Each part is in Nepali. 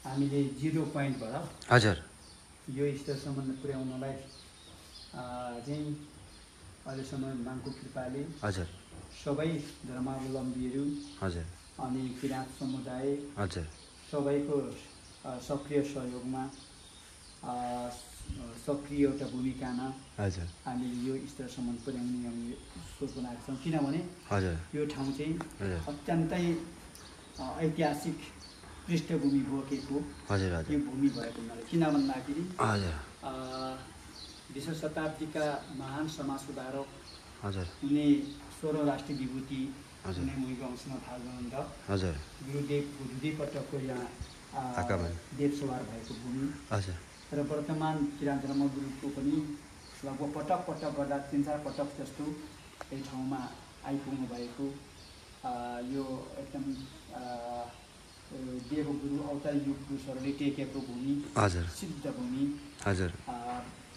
हामीले 0 पोइन्टबाट हजुर यो स्तरसम्म पुर्याउनलाई चाहिँ अहिलेसम्म मानको कृपाले हजुर सबै धर्मावलम्बीहरू हजुर अनि किराँत समुदाय हजुर सबैको सक्रिय सहयोगमा सक्रिय एउटा भूमिकामा हजुर हामीले यो स्तरसम्म पुर्याउने हामीले सोच बनाएका छौँ किनभने हजुर यो ठाउँ चाहिँ हजुर अत्यन्तै ऐतिहासिक पृष्ठभूमि बोकेको हजुर हजुर यो भूमि भएको हुनाले किन भन्दाखेरि हजुर 20औं शताब्दीका महान समाज सुधारक हजुर हुने 16 राष्ट्रिय विभूति हजुर हुने मुनिवंशमा थाल्नुहुन्छ हजुर गुरुदेव दुई पटकको यहाँ आगमन देव सवार भएको भूमि हजुर र वर्तमान किराँत धर्मगुरुको पनि लगभग पटक पटक गर्दा 3-4 पटक जस्तो यही ठाउँमा आइपुग्नु भएको यो एकदम देवगुरु अवतार युग पुरुषहरूले टेकेको भूमि हजुर सिद्ध भूमि हजुर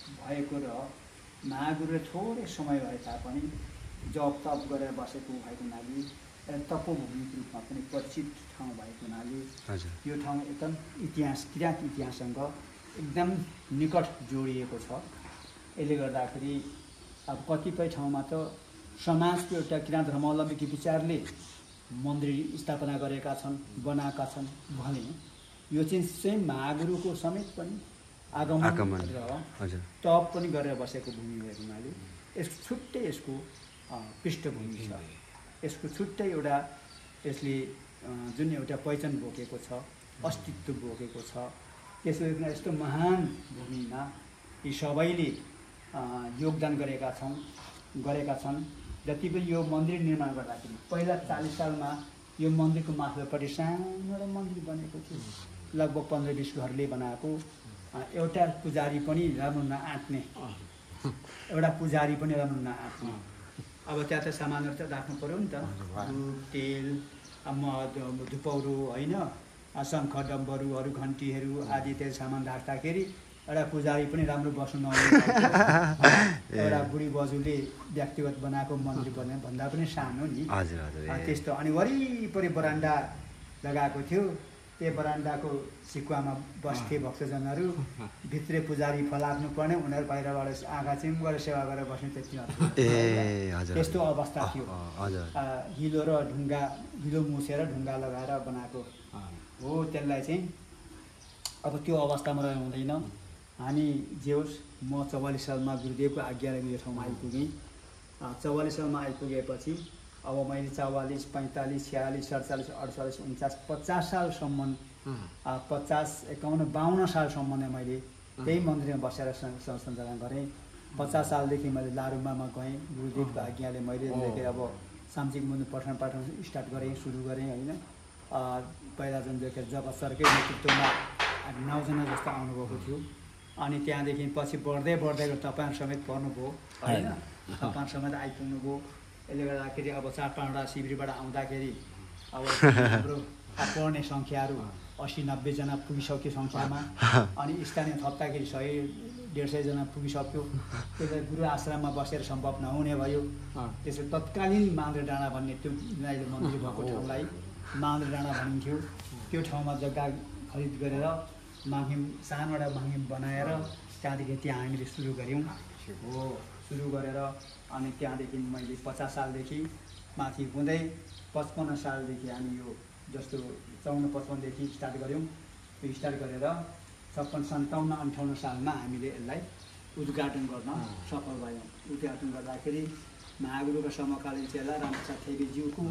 भएको र महागुरुले थोरै समय भए तापनि जप तप गरेर बसेको भएको हुनाले तपोभूमिको रूपमा पनि परिचित ठाउँ भएको हुनाले हजुर यो ठाउँ एकदम इतिहास किराँत इतिहाससँग एकदम निकट जोडिएको छ। यसले गर्दाखेरि अब कतिपय ठाउँमा त समाजको एउटा किराँत धर्मावलम्बीको विचारले मन्दिर स्थापना गरेका छन् बनाएका छन् भने यो चाहिँ महागुरुको समेत पनि आगमन र तप पनि गरेर बसेको भूमि भएको हुनाले यसको छुट्टै यसको पृष्ठभूमि छ। यसको छुट्टै एउटा यसले जुन एउटा पहिचान बोकेको छ अस्तित्व बोकेको छ। त्यसो भएर यस्तो महान भूमिमा यी सबैले योगदान गरेका छन्। जति पनि यो मन्दिर निर्माण गर्दाखेरि पहिला 40 सालमा यो मन्दिरको माथिल्लोपट्टि सानो एउटा मन्दिर बनेको थियो, लगभग 15-20 घरले बनाएको। एउटा पुजारी पनि राम्रो नआँट्ने अब त्यहाँ त सामानहरू त राख्नु पऱ्यो नि त, दुध तेल मद धुपौरो होइन, शङ्ख डम्बरुहरू घन्टीहरू आदि तेल सामान राख्दाखेरि एउटा पुजारी पनि राम्रो बस्नु नहुने एउटा बुढी बजूले व्यक्तिगत बनाएको मन्दिर बने भन्दा पनि सानो नि त्यस्तो। अनि वरिपरि बरान्डा लगाएको थियो, त्यो बरान्डाको सिकुवामा बस्थे भक्तजनहरू, भित्रै पुजारी फलाक्नु पर्ने, उनीहरू बाहिरबाट आँखा चिम गरेर सेवा गरेर बस्ने त्यति त्यस्तो अवस्था थियो। हिलो र ढुङ्गा, हिलो मुछेर ढुङ्गा लगाएर बनाएको हो। त्यसलाई चाहिँ अब त्यो अवस्थामा रह्यो हुँदैन। हामी जे होस् म 44 सालमा गुरुदेवको आज्ञाले यो ठाउँमा आइपुगेँ। 44 सालमा आइपुगेपछि अब मैले 44, 45, 46, 47, 48, 49, 50 सालसम्म 50, 51, 52 सालसम्म नै मैले त्यही मन्दिरमा बसेर सञ्चालन गरेँ। 50 सालदेखि मैले लारुमामा गएँ, गुरुदेवको आज्ञाले मैले अब सामाजिक मूल्य पठन स्टार्ट गरेँ, सुरु गरेँ होइन। पहिला जुन जगत सरकै नेतृत्वमा 9 जना जस्तो आउनुभएको थियो। अनि त्यहाँदेखि पछि बढ्दै तपाईँहरू समेत पर्नुभयो होइन, तपाईँहरू समेत आइपुग्नुभयो। यसले गर्दाखेरि अब 4-5वटा शिविरबाट आउँदाखेरि अब हाम्रो पढ्ने सङ्ख्याहरू 80-90 जना पुगिसक्यो सङ्ख्यामा। अनि स्थानीय थप्दाखेरि 100-150 जना पुगिसक्यो। त्यसलाई गुरु आश्रममा बसेर सम्भव नहुने भयो। त्यसो तत्कालीन मान्द्रे डाँडा भन्ने त्यो अहिले मन्दिर भएको ठाउँलाई मान्द्रे डाँडा भनिन्थ्यो। त्यो ठाउँमा जग्गा खरिद गरेर सानोवटा माङ्हिम बनाएर त्यहाँदेखि त्यहाँ हामीले सुरु गऱ्यौँ हो। सुरु गरेर अनि त्यहाँदेखि मैले 50 सालदेखि माथि हुँदै 55 सालदेखि हामी यो जस्तो 54-55देखि स्टार्ट गऱ्यौँ। यो स्टार्ट गरेर 56, 57, 58 सालमा हामीले यसलाई उद्घाटन गर्न सफल भयौँ। उद्घाटन गर्दाखेरि महागुरुको समकालीन चेला रामप्रसाद थेबीज्यूको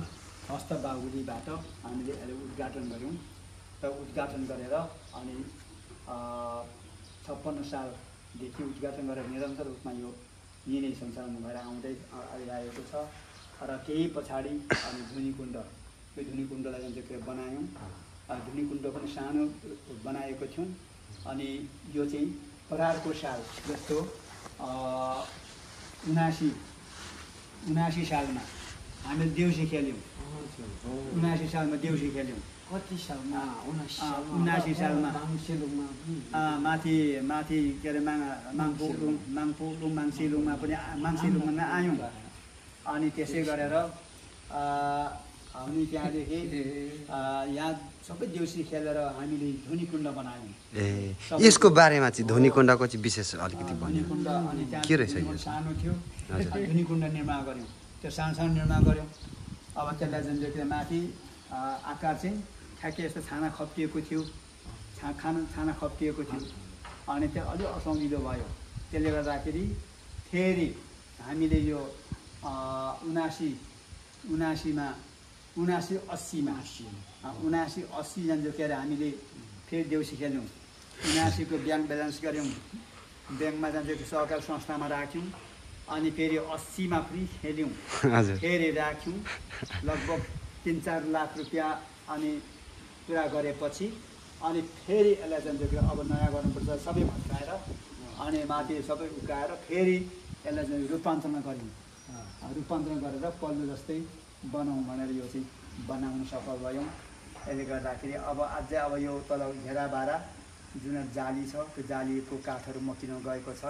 हस्तबाहुलीबाट हामीले यसलाई उद्घाटन गऱ्यौँ। र उद्घाटन गरेर अनि 56 सालदेखि उद्घाटन गरेर निरन्तर रूपमा यो यिनै सञ्चालन भएर आउँदै आइरहेको छ। र केही पछाडि अनि धुनीकुण्ड, यो धुनीकुण्डलाई जुन चाहिँ बनायौँ, धुनीकुण्ड पनि सानो बनाएको थियौँ। अनि यो चाहिँ परारको साल जस्तो 79 सालमा हामीले देउसी खेल्यौँ। 79 सालमा देउसी खेल्यौँ। कति सालमा? 79 सालमा माथि के अरे माङपोलुङ माङसिलुङमा पनि माङसिलुङमा आयौँ। अनि त्यसै गरेर अनि त्यहाँदेखि यहाँ सबै देउसी खेलेर हामीले धुनीकुण्ड बनायौँ। यसको बारेमा चाहिँ धुनीकुण्डको चाहिँ विशेष अलिकति भन्यो धुनीकुण्ड अनि के रहेछ यो? सानो थियो धुनीकुण्ड निर्माण गऱ्यौँ। त्यो सानो सानो निर्माण गऱ्यौँ। अब त्यसलाई जुन माथि आकार चाहिँ ठ्याक्कै यस्तो छाना खप्टिएको थियो, छाना खप्टिएको थियो। अनि त्यो अलिक असमिलो भयो। त्यसले गर्दाखेरि फेरि हामीले यो 79-80 जोकेर हामीले फेरि देउसी खेल्यौँ। 79 को ब्याङ्क ब्यालेन्स गऱ्यौँ। ब्याङ्कमा जान्छ सहकारी संस्थामा राख्यौँ। अनि फेरि 80 मा फेरि खेल्यौँ। फेरि राख्यौँ। लगभग 3-4 लाख रुपियाँ अनि पुरा गरेपछि अनि फेरि यसलाई जान्छ अब नयाँ गर्नुपर्छ सबै भत्काएर अनि माथि सबै उकाएर फेरि यसलाई चाहिँ रूपान्तरण गऱ्यौँ। रूपान्तरण गरेर पल्लो जस्तै बनाउँ भनेर यो चाहिँ बनाउन सफल भयौँ। यसले गर्दाखेरि अब अझै अब यो तल घेराबारा जुन जाली छ त्यो जालीको काठहरू मकिन गएको छ।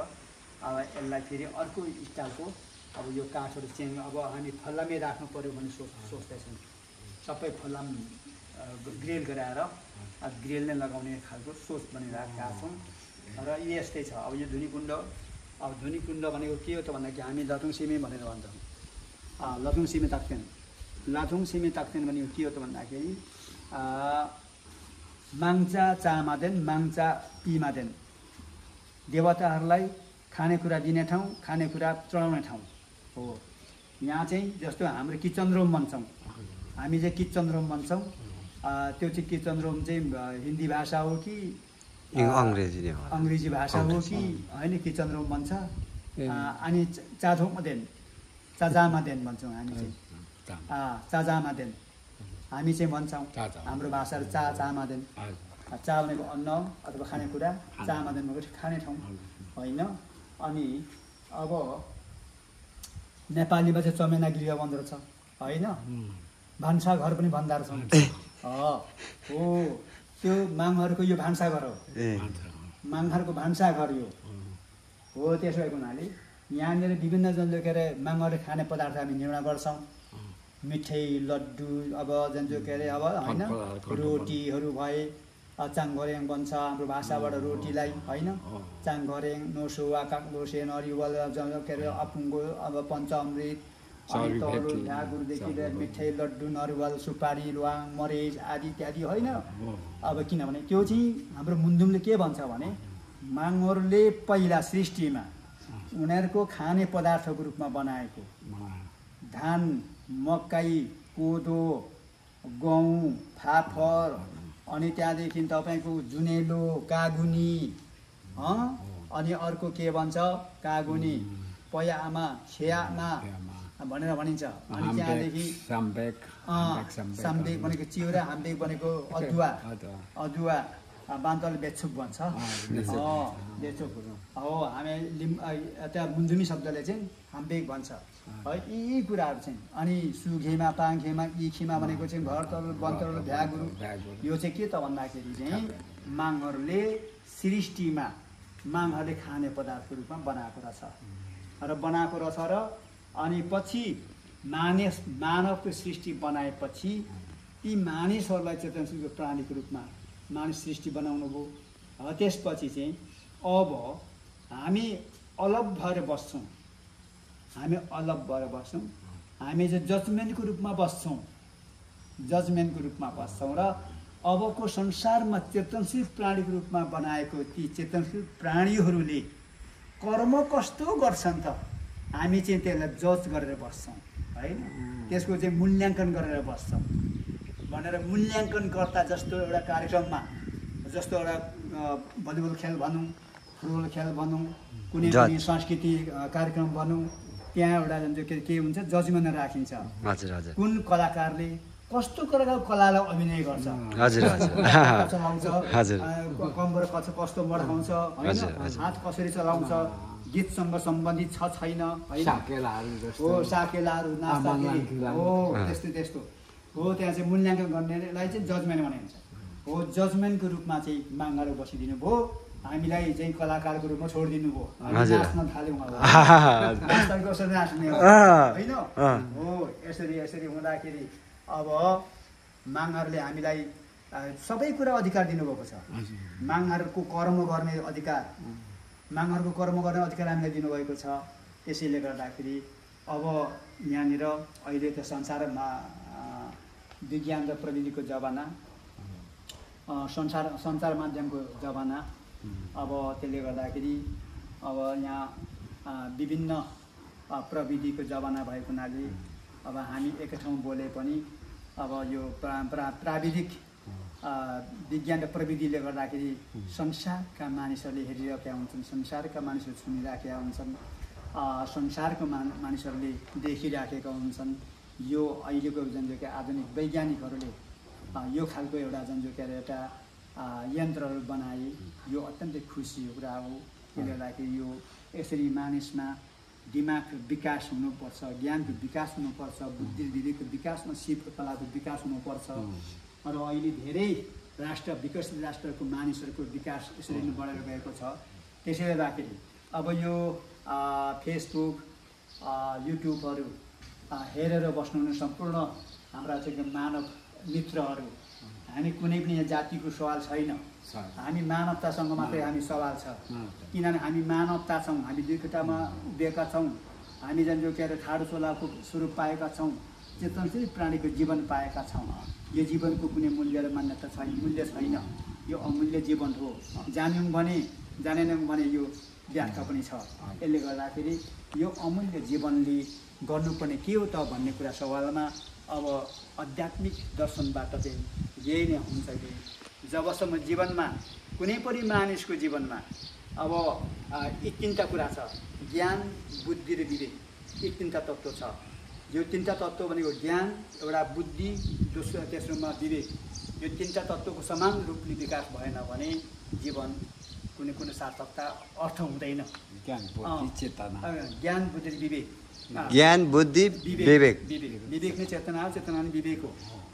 अब यसलाई फेरि अर्को स्टाइलको अब यो काठहरू चेन्ज अब हामी फल्लामै राख्नु पऱ्यो भन्ने सोच्दैछौँ। सबै फल्लाम ग्रिल गराएर ग्रिल नै लगाउने खालको सोच बनिरहेका छौँ। र यस्तै छ। अब यो धुनीकुण्ड अब धुनीकुण्ड भनेको के हो त भन्दाखेरि हामी लथुङ सिमी भनेर भन्छौँ। लथुङ सिमी ताक्तेन भनेको के हो त भन्दाखेरि माङ्चा चामादेन माङ्चा पिमादेन देवताहरूलाई खानेकुरा दिने ठाउँ, खानेकुरा चढाउने ठाउँ हो। यहाँ चाहिँ जस्तो हाम्रो किचन रुम भन्छौँ, हामी चाहिँ किचन रुम भन्छौँ। त्यो चाहिँ किचन रुम चाहिँ हिन्दी भाषा हो कि अङ्ग्रेजी भाषा हो कि होइन किचन रुम भन्छ। अनि चाजामादेन भन्छौँ हामी चाहिँ। चाजामादेन हामी चाहिँ भन्छौँ। हाम्रो भाषाहरू चामादेन। चा भनेको अन्न अथवा खानेकुरा, चामादेन भनेको खाने ठाउँ होइन। अनि अब नेपालीमा चाहिँ चमेना गृह भन्दो रहेछ होइन। भान्साघर पनि भन्दा रहेछ। हो त्यो माङहरूको यो भान्साघर हो। माङहरूको भान्साघर यो हो। त्यसो भएको हुनाले यहाँनिर विभिन्न के अरे माङहरू खाने पदार्थ हामी निर्माण गर्छौँ। मिठाई लड्डु अब के अरे अब होइन रोटीहरू भए चाङघरेङ भन्छ हाम्रो भाषाबाट रोटीलाई होइन। चाङघरेङ नोसुवा काक्लोसे नरिवल के अरे अपुङ्गो अब पञ्चामृत अनि तरुल झागुरदेखि लिएर मिठाई लड्डु नरिवल सुपारी ल्वाङ मरेज आदि इत्यादि होइन। अब किनभने त्यो चाहिँ हाम्रो मुन्धुमले के भन्छ भने माङहरूले पहिला सृष्टिमा उनीहरूको खाने पदार्थको रूपमा बनाएको धान मकै कोदो गहुँ फाफर अनि त्यहाँदेखि तपाईँको जुनेलो कागुनी अनि अर्को के भन्छ कागुनी पयामा छेयामा भनेर भनिन्छ। अनि त्यहाँदेखि साम्बेक भनेको चिउरा, हाम्बेक भनेको अदुवा बान्तल बेचुक भन्छ। बेचुक हो हामी त्यहाँ मुन्धुमी शब्दले चाहिँ हाम्बेक भन्छ है। यी कुराहरू चाहिँ अनि सुघेमा पाङखेमा इखेमा भनेको चाहिँ घर तरुल वनतरुल भ्यागुरु यो चाहिँ के त भन्दाखेरि चाहिँ माङहरूले सृष्टिमा माङहरूले खाने पदार्थको रूपमा बनाएको रहेछ र अनि पछि मानवको सृष्टि बनाएपछि यी मानिसहरूलाई चेतनशील प्राणीको रूपमा मानिस सृष्टि बनाउनु भयो। त्यसपछि चाहिँ अब हामी अलग भएर बस्छौँ। हामी चाहिँ जजमेन्टको रूपमा बस्छौँ र अबको संसारमा चेतनशील प्राणीको रूपमा बनाएको ती चेतनशील प्राणीहरूले कर्म कस्तो गर्छन् त हामी चाहिँ त्यसलाई जज गरेर बस्छौँ होइन। त्यसको चाहिँ मूल्याङ्कन गरेर बस्छौँ भनेर मूल्याङ्कनकर्ता जस्तो एउटा कार्यक्रममा जस्तो एउटा भलिबल खेल भनौँ, फुटबल खेल भनौँ, कुनै पनि सांस्कृतिक कार्यक्रम भनौँ, त्यहाँ एउटा के हुन्छ जजमेन्ट राखिन्छ। कुन कलाकारले कस्तो कलालाई अभिनय गर्छ, चलाउँछ, कम्बर कस्तो मर्काउँछ होइन, हात कसरी चलाउँछ, गीतसँग सम्बन्धित छ छैन होइन। हो साकेलाहरू नाच्दाखेरि हो त्यस्तो हो। त्यहाँ चाहिँ मूल्याङ्कन गर्नेलाई चाहिँ जजमेन्ट भनिन्छ। हो जजमेन्टको रूपमा चाहिँ माङहरू बसिदिनु भयो। हामीलाई चाहिँ कलाकारको रूपमा छोडिदिनु भयो। नाच्न थाल्यौँ अब कसरी नाच्ने होइन। हो यसरी हुँदाखेरि अब माङहरूले हामीलाई सबै कुरा अधिकार दिनुभएको छ। माङहरूको कर्म गर्ने अधिकार, माङहरूको कर्म गर्ने अधिकार हामीलाई दिनुभएको छ। त्यसैले गर्दाखेरि अब यहाँनिर अहिले त संसारमा विज्ञान र प्रविधिको जमाना, सञ्चार माध्यमको जमाना। अब त्यसले गर्दाखेरि अब यहाँ विभिन्न प्रविधिको जमाना भएको हुनाले अब हामी एकै ठाउँ बोले पनि अब यो प्राविधिक विज्ञान र प्रविधिले गर्दाखेरि संसारका मानिसहरूले हेरिरहेका हुन्छन्, संसारका मानिसहरू सुनिराखेका हुन्छन्, संसारको मानिसहरूले देखिराखेका हुन्छन्। यो अहिलेको जुन चाहिँ आधुनिक वैज्ञानिकहरूले यो खालको एउटा जुन चाहिँ एउटा यन्त्रहरू बनाए, यो अत्यन्तै खुसीको कुरा हो। त्यसले गर्दाखेरि यो यसरी मानिसमा दिमागको विकास हुनुपर्छ, ज्ञानको विकास हुनुपर्छ, बुद्धि विवेकको विकासमा सिप कलाको विकास हुनुपर्छ। र अहिले धेरै राष्ट्र, विकसित राष्ट्रको मानिसहरूको विकास यसरी नै बढेर गएको छ। त्यसैले गर्दाखेरि अब यो फेसबुक, युट्युबहरू हेरेर बस्नुहुने सम्पूर्ण हाम्रा चाहिँ मानव मित्रहरू, हामी कुनै पनि यहाँ जातिको सवाल छैन, हामी मानवतासँग मात्रै हामी सवाल छ। किनभने हामी मानवता छौँ, हामी दुई खुट्टामा उभिएका छौँ, हामी जुन जो के अरे ठाडो चोलाको स्वरूप पाएका छौँ, चेतनशील प्राणीको जीवन पाएका छौँ। यो जीवनको कुनै मूल्य र मान्यता छैन, मूल्य छैन, यो अमूल्य जीवन हो। जान्यौँ भने जानेनौँ भने यो व्याख्या पनि छ। यसले गर्दाखेरि यो अमूल्य जीवनले गर्नुपर्ने के हो त भन्ने कुरा सवालमा अब आध्यात्मिक दर्शनबाट चाहिँ यही नै हुन्छ कि जबसम्म जीवनमा कुनै पनि मानिसको जीवनमा अब यी तिनवटा कुरा छ, ज्ञान, बुद्धि र विवेक, यी तिनवटा तत्त्व छ। यो तिनवटा तत्त्व भनेको ज्ञान, एउटा बुद्धि, दोस्रो तेस्रोमा विवेक। यो तिनवटा तत्त्वको समान रूपले विकास भएन भने जीवन कुनै कुनै सार्थकता अर्थ हुँदैन। ज्ञान, बुद्धि, विवेक। ज्ञान, बुद्धि, विवेक। विवेक नै चेतना हो, चेतना नै विवेक हो।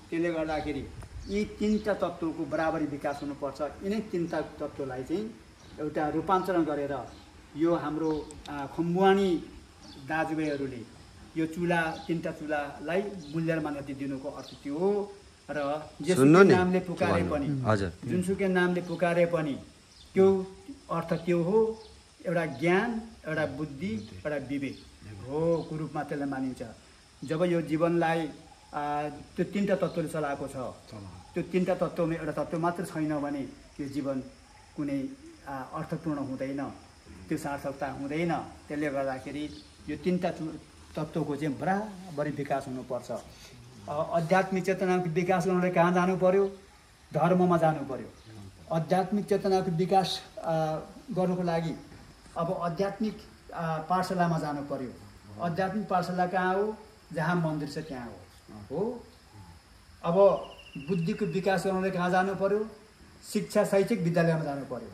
त्यसले गर्दाखेरि यी तिनवटा तत्त्वको बराबरी विकास हुनुपर्छ। यिनै तिनवटा तत्त्वलाई चाहिँ एउटा रूपान्तरण गरेर यो हाम्रो खम्बुवानी दाजुभाइहरूले यो चुला, तिनवटा चुलालाई मूल्य र मान्यता दिनुको अर्थ त्यो हो। र जेसुकै नामले पुकारे पनि, जुनसुकै नामले पुकारे पनि त्यो अर्थ त्यो हो, एउटा ज्ञान, एउटा बुद्धि, एउटा विवेक हो को रूपमा त्यसलाई मानिन्छ। जब यो जीवनलाई त्यो तिनवटा तत्त्वले चलाएको छ, त्यो तिनवटा तत्त्वमा एउटा तत्त्व मात्र छैन भने त्यो जीवन कुनै अर्थपूर्ण हुँदैन, त्यो सार्थकता हुँदैन। त्यसले गर्दाखेरि यो तिनवटा तत्त्वको चाहिँ बराबरी विकास हुनुपर्छ। आध्यात्मिक चेतनाको विकास गर्नलाई कहाँ जानु पर्यो? धर्ममा जानु पर्यो। आध्यात्मिक चेतनाको विकास गर्नुको लागि अब आध्यात्मिक पाठशालामा जानु पर्यो। आध्यात्मिक पाठशाला कहाँ हो? जहाँ मन्दिर छ त्यहाँ हो। अब बुद्धिको विकास गर्नलाई कहाँ जानु पर्यो? शिक्षा शैक्षिक विद्यालयमा जानु पर्यो।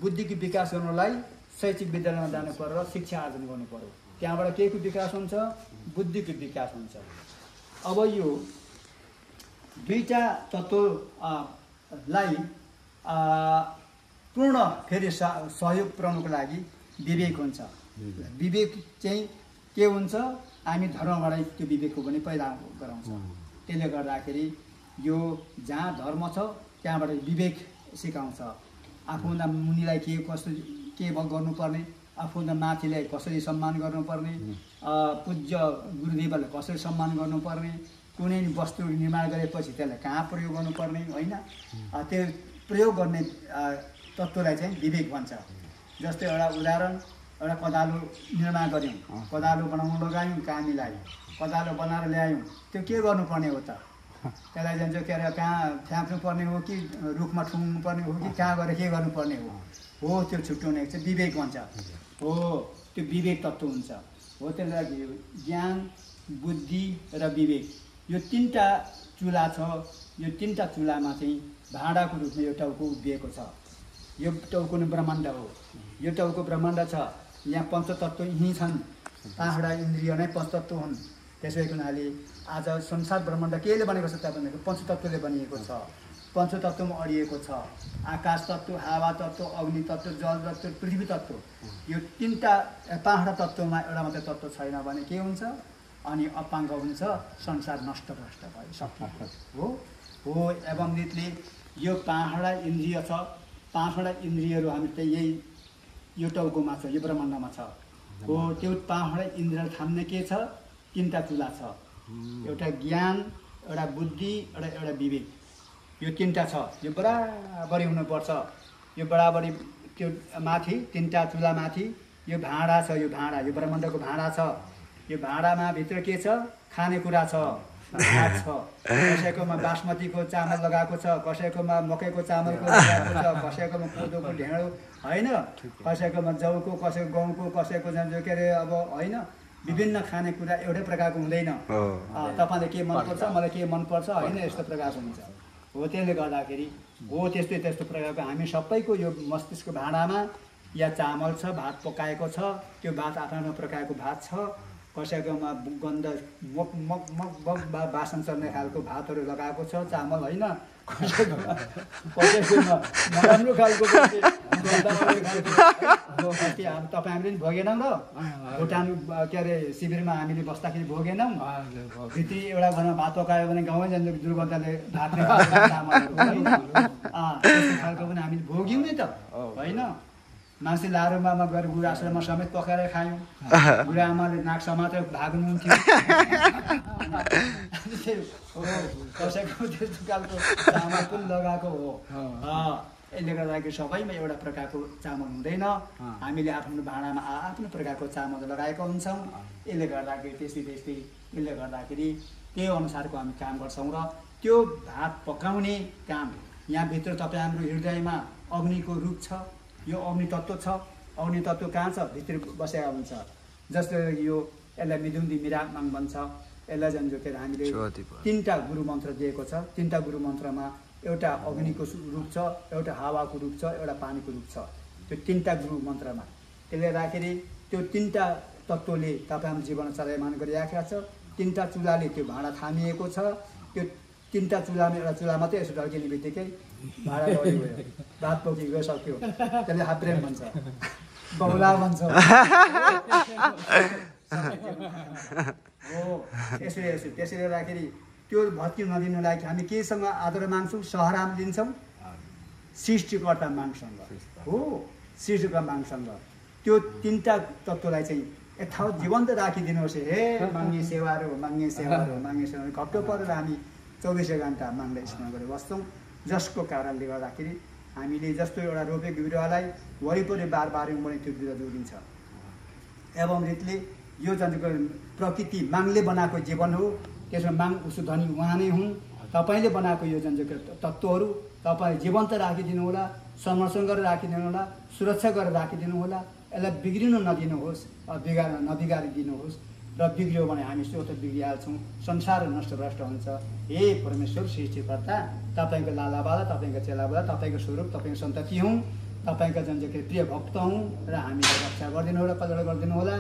बुद्धिको विकास गर्नलाई शैक्षिक विद्यालयमा जानु पर्यो र शिक्षा आर्जन गर्नु पर्यो। त्यहाँबाट के को विकास हुन्छ? बुद्धिको विकास हुन्छ। अब यो दुईटा तत्त्वलाई पूर्ण फेरि सहयोग पुर्याउनुको लागि विवेक हुन्छ। विवेक चाहिँ के हुन्छ? हामी धर्मबाट त्यो विवेकको पनि पैदा गराउँछ। त्यसले गर्दाखेरि यो जहाँ धर्म छ त्यहाँबाट विवेक सिकाउँछ। आफूभन्दा मुनिलाई के गर्नुपर्ने, आफूभन्दा माथिलाई कसरी सम्मान गर्नुपर्ने, पूज्य गुरुदेवलाई कसरी सम्मान गर्नुपर्ने, कुनै वस्तु निर्माण गरेपछि त्यसलाई कहाँ प्रयोग गर्नुपर्ने, होइन, त्यो प्रयोग गर्ने तत्त्वलाई चाहिँ विवेक भन्छ। जस्तै एउटा उदाहरण, एउटा कोदालो निर्माण गऱ्यौँ, कोदालो बनाउन लगायौँ कामीलाई, कोदालो बनाएर ल्यायौँ, त्यो के गर्नुपर्ने हो त? त्यसलाई जान्छ के अरे कहाँ फ्याँक्नु पर्ने हो कि रुखमा ठुङ्नु पर्ने हो कि कहाँ गएर के गर्नुपर्ने हो त्यो छुट्याउने चाहिँ विवेक भन्छ। हो त्यो विवेक तत्त्व हुन्छ। हो त्यसले लागि ज्ञान, बुद्धि र विवेक यो तिनवटा चुला छ। यो तिनवटा चुलामा चाहिँ भाँडाको रूपमा यो टाउको उभिएको छ। यो टाउको नै ब्रह्माण्ड हो। यो टाउको ब्रह्माण्ड छ। यहाँ पञ्चतत्त्व यहीँ छन्। 5वटा इन्द्रिय नै पञ्चतत्त्व हुन्। त्यसैको हुनाले आज संसार ब्रह्माण्ड केले बनेको छ त भनेको पञ्चतत्त्वले बनिएको छ। पञ्चतत्त्वमा अडिएको छ। आकाश तत्त्व, हावा तत्त्व, अग्नि तत्त्व, जल तत्त्व, पृथ्वी तत्त्व। यो 5वटा तत्त्वमा एउटा मात्रै तत्त्व छैन भने के हुन्छ? अनि अपाङ्ग हुन्छ संसार नष्टभ्रष्ट भयो सकियो हो एवं रीतिले यो 5वटा इन्द्रिय छ 5वटा इन्द्रियहरू हामी त यही यो टाउकोमा छ यो ब्रह्माण्डमा छ हो त्यो 5वटा इन्द्रिय थाम्ने के छ 3टा चुला छ एउटा ज्ञान एउटा बुद्धि एउटा विवेक यो 3टा छ यो बराबरी हुनुपर्छ यो बराबरी त्यो माथि 3टा चुला माथि यो भाँडा छ यो ब्रह्माण्डको भाँडा छ यो भाँडामा भित्र के छ खानेकुरा छ भात छ कसैकोमा बासमतीको चामल लगाएको छ कसैकोमा मकैको चामलको लगाएको छ कसैकोमा कोदोको ढेँडो होइन कसैकोमा जौको कसैको गहुँको कसैको के अरे अब होइन विभिन्न खानेकुरा एउटै प्रकारको हुँदैन तपाईँले के मनपर्छ मलाई के मनपर्छ होइन यस्तो प्रकारको हुन्छ हो त्यसले गर्दाखेरि हो त्यस्तो प्रकारको हामी सबैको यो मस्तिष्क भाँडामा या चामल छ भात पकाएको छ त्यो भात आफ्नो प्रकारको भात छ कसैकोमा गन्ध मक मक मक मक बासन चल्ने खालको भातहरू लगाएको छ चामल होइन कसैकोमा नराम्रो खालको तपाईँ हामीले पनि भोगेनौँ र भुटान के अरे शिविरमा हामीले बस्दाखेरि भोगेनौँ भित्री एउटा घरमा भात पकायो भने गाउँमै जान्छ दुर्गन्धले ढाक्ने चामलहरू त्यस्तो खालको पनि हामीले भोग्यौँ नि त होइन मान्छे लारुमा गएर बुढा आश्रममा समेत पकाएर खायौँ बुढा आमाले नाक समातेर भाग्नुहुन्थ्यो कसैको त्यस्तो खालको चामल पनि लगाएको हो यसले गर्दाखेरि सबैमा एउटा प्रकारको चामल हुँदैन हामीले आफ्नो भाँडामा आफ्नो प्रकारको चामल लगाएको हुन्छौँ यसले गर्दाखेरि त्यस्तै यसले गर्दाखेरि त्यही अनुसारको हामी काम गर्छौँ र त्यो भात पकाउने काम यहाँभित्र तपाईँ हाम्रो हृदयमा अग्निको रूप छ यो अग्नि तत्त्व छ अग्नि तत्त्व कहाँ छ भित्र बसेका हुन्छ जस्तो यो यसलाई मिदुङ्दी मिराकमाङ भन्छ यसलाई जोकेर हामीले 3टा गुरु मन्त्र दिएको छ 3टा गुरु मन्त्रमा एउटा अग्निको रूप छ एउटा हावाको रूप छ एउटा पानीको रूप छ त्यो 3टा गुरु मन्त्रमा त्यसले राखेर त्यो 3टा तत्त्वले तपाईँ हाम्रो जीवन चलायमान गरिराखेको छ 3टा चुलाले त्यो भाँडा थामिएको छ त्यो 3टा चुलामा एउटा चुला मात्रै यसो ढल्किने बित्तिकै भाँडा गयो भात पकी गयो सक्यो त्यसले हाप्रेम भन्छ बहुला भन्छ हो त्यसैले राखेर त्यो भत्की नदिनु लागि हामी केसँग आदर माग्छौँ सहराम दिन्छौँ सृष्टिकर्ता मागसँग हो सृष्टिकर्ता मागसँग त्यो 3टा तत्त्वलाई चाहिँ यथावत जीवन्त राखिदिनुहोस् हे माग्ने सेवाहरू घट्टो परेर हामी 24 घन्टा माग्दै स्मरण गरेर बस्छौँ जसको कारणले गर्दाखेरि हामीले जस्तो एउटा रोपेको बिरुवालाई वरिपरि बार पनि त्यो बिरुवा जोडिन्छ एवं रीतिले यो जनको प्रकृति मागले बनाएको जीवन हो त्यसमा माग उसो धनी उहाँ नै हुन् तपाईँले बनाएको यो जनको तत्त्वहरू तपाईँ जीवन्त राखिदिनु होला संरक्षण गरेर राखिदिनु होला सुरक्षा गरेर राखिदिनु होला यसलाई बिग्रिनु नदिनुहोस् नबिगारिदिनुहोस् र बिग्रियो भने हामी स्वत बिग्रिहाल्छौँ संसार नष्टभ्रष्ट हुन्छ हे परमेश्वर सृष्टिकर्ता तपाईँको लालाबाला तपाईँको चेलाबाला तपाईँको स्वरूप तपाईँको सन्तति हौँ तपाईँका जनजके प्रिय भक्त हौँ र हामीलाई रक्षा गरिदिनु होला कल्याण गरिदिनु होला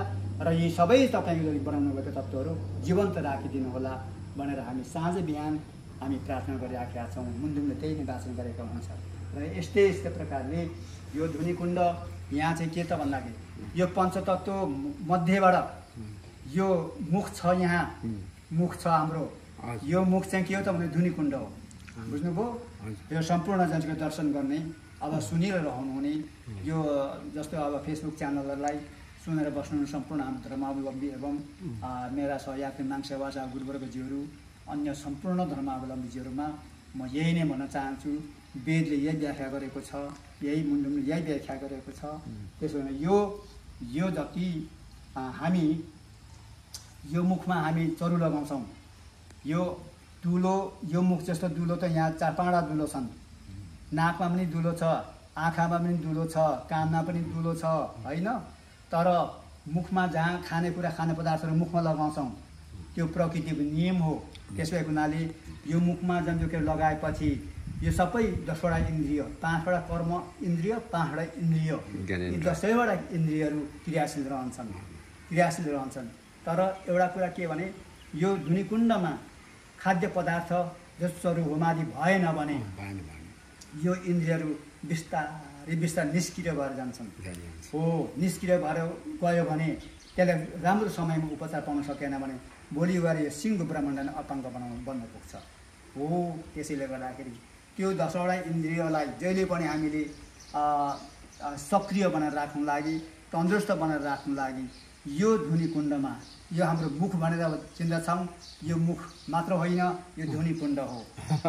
र यी सबै तपाईँको जति बनाउनु भएको तत्त्वहरू जीवन्त राखिदिनु होला भनेर हामी साँझ बिहान हामी प्रार्थना गरिराखेका छौँ मुन्दुङले त्यही नै वाचन गरेका हुन्छ र यस्तै प्रकारले यो धुनीकुण्ड यहाँ चाहिँ के त भन्दाखेरि यो पञ्चतत्त्व मध्येबाट यो मुख छ यहाँ मुख छ हाम्रो यो मुख चाहिँ के हो त भने धुनीकुण्ड हो बुझ्नुभयो यो सम्पूर्ण जनको दर्शन गर्ने अब सुनिरहनु हुने यो जस्तो अब फेसबुक च्यानलहरूलाई सुनेर बस्नु सम्पूर्ण हाम्रो धर्मावलम्बी एवं मेरा सहयात्री माङ सेवा गुरुवर्गजीहरू अन्य सम्पूर्ण धर्मावलम्बीजीहरूमा म यही नै भन्न चाहन्छु वेदले यही व्याख्या गरेको छ यही मुन्डुमले यही व्याख्या गरेको छ त्यसो भने यो जति हामी यो मुखमा हामी चरु लगाउँछौँ यो दुलो यो मुख जस्तो दुलो त यहाँ 4-5वटा दुलो छन् नाकमा पनि दुलो छ आँखामा पनि दुलो छ कानमा पनि दुलो छ होइन तर मुखमा जहाँ खानेकुरा खाने पदार्थहरू मुखमा लगाउँछौँ त्यो प्रकृतिको नियम हो त्यसो भएको हुनाले यो मुखमा जन्जोके लगाएपछि यो सबै 10वटा इन्द्रिय 5वटा कर्म इन्द्रिय 5वटा इन्द्रिय यी 10वटा इन्द्रियहरू क्रियाशील रहन्छन् तर एउटा कुरा के भने यो धुनीकुण्डमा खाद्य पदार्थ जसहरू होमादि भएन भने यो इन्द्रियहरू बिस्तारै निष्क्रिय भएर जान्छन् हो निष्क्रिय भएर गयो भने त्यसलाई राम्रो समयमा उपचार पाउन सकेन भने भोलि गएर यो सिंहको ब्रह्माण्ड नै अपाङ्ग बन्न पुग्छ हो। त्यसैले गर्दाखेरि त्यो 10वटा इन्द्रियलाई जहिले पनि हामीले सक्रिय बनाएर राख्नु लागि, तन्दुरुस्त बनाएर राख्नु लागि यो ध्वनि कुण्डमा, यो हाम्रो मुख भनेर चिन्दछौँ, यो मुख मात्र होइन, यो ध्वनि कुण्ड हो।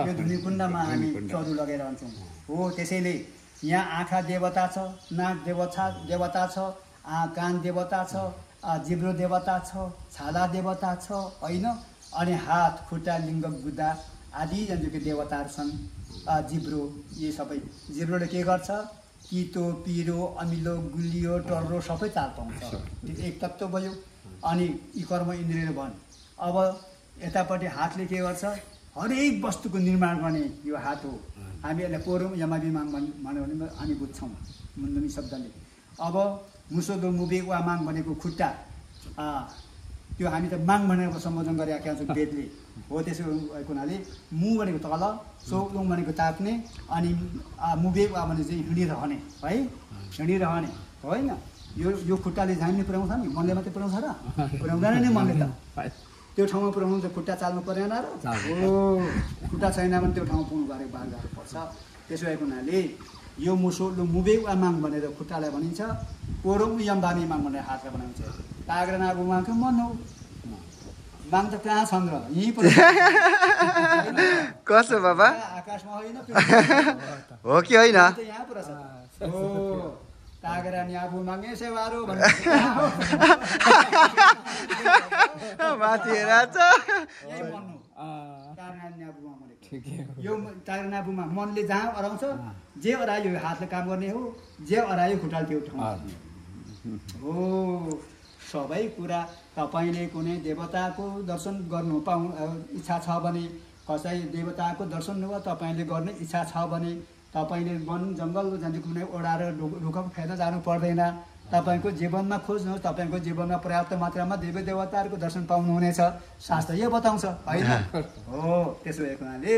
यो ध्वनि कुण्डमा हामी चरु लगाइरहन्छौँ हो। त्यसैले यहाँ आँखा देवता छ, नाक देवता छ, कान देवता छ, जिब्रो देवता छ, छाला देवता छ होइन। अनि हात, खुट्टा, लिङ्ग, गुदा आदि जन्तुको देवताहरू छन्। जिब्रो, यी सबै जिब्रोले के गर्छ? तितो, पिरो, अमिलो, गुलियो, टर्रो सबै चाल पाउँछ। एक तत्त्व भयो। अनि यी कर्म इन्द्रियहरू भन्। अब यतापट्टि हातले के गर्छ? हरेक वस्तुको निर्माण गर्ने यो हात हो। हामी यसलाई पोरुम यमाबी माग भन्यो भने हामी बुझ्छौँ मुन्दुमी शब्दले। अब मुसोदो मुबे वा माग भनेको खुट्टा, त्यो हामी त माग भनेर सम्बोधन गरिराखेका छौँ वेदले हो। त्यसो भएको हुनाले मु भनेको तल, सोक्लुङ भनेको ताप्ने, अनि मुबे वा भने चाहिँ हिँडिरहने है, हिँडिरहने होइन। यो खुट्टाले झाइने पुऱ्याउँछ नि, मनले मात्रै पुऱ्याउँछ र? पुऱ्याउँदैन नि मनले त। त्यो ठाउँमा पुऱ्याउनु त खुट्टा चाल्नु परेन र? हो, खुट्टा छैन भने त्यो ठाउँमा पुग्नु बार गाह्रो पर्छ। त्यसो भएको हुनाले यो मुसो मुबे वा माग भनेर खुट्टालाई भनिन्छ, पोरुङ यम्बामी माग भनेर हातलाई बनाइन्छ। ताग्रा नागु मागको मन हो। माग त कहाँ छन् र? यहीँ कसो बाबा? आकाशमा होइन हो कि होइन? यहाँ पुरा छ हो। तागरा न्याबु मागे सेवारो भन्ने माथि हेरा छ। यही मन हो तागरा न्याबुमा भनेको। यो तागरा न्याबुमा मनले जहाँ अराउँछ, जे अरायो हातले काम गर्ने हो, जे अरायो खुट्टाले त्यो ठाउँ हो। सबै कुरा तपाईँले कुनै देवताको दर्शन गर्नु इच्छा छ भने, कसै देवताको दर्शन तपाईँले गर्ने इच्छा छ भने तपाईँले वन जङ्गल जान्छ, कुनै ओडाएर रुखको फेर्न जानु पर्दैन। तपाईँको जीवनमा खोज्नुहोस्, तपाईँको जीवनमा पर्याप्त मात्रामा देवी देवताहरूको दर्शन पाउनुहुनेछ। शास्त्र यो बताउँछ होइन हो। त्यसो भएको हुनाले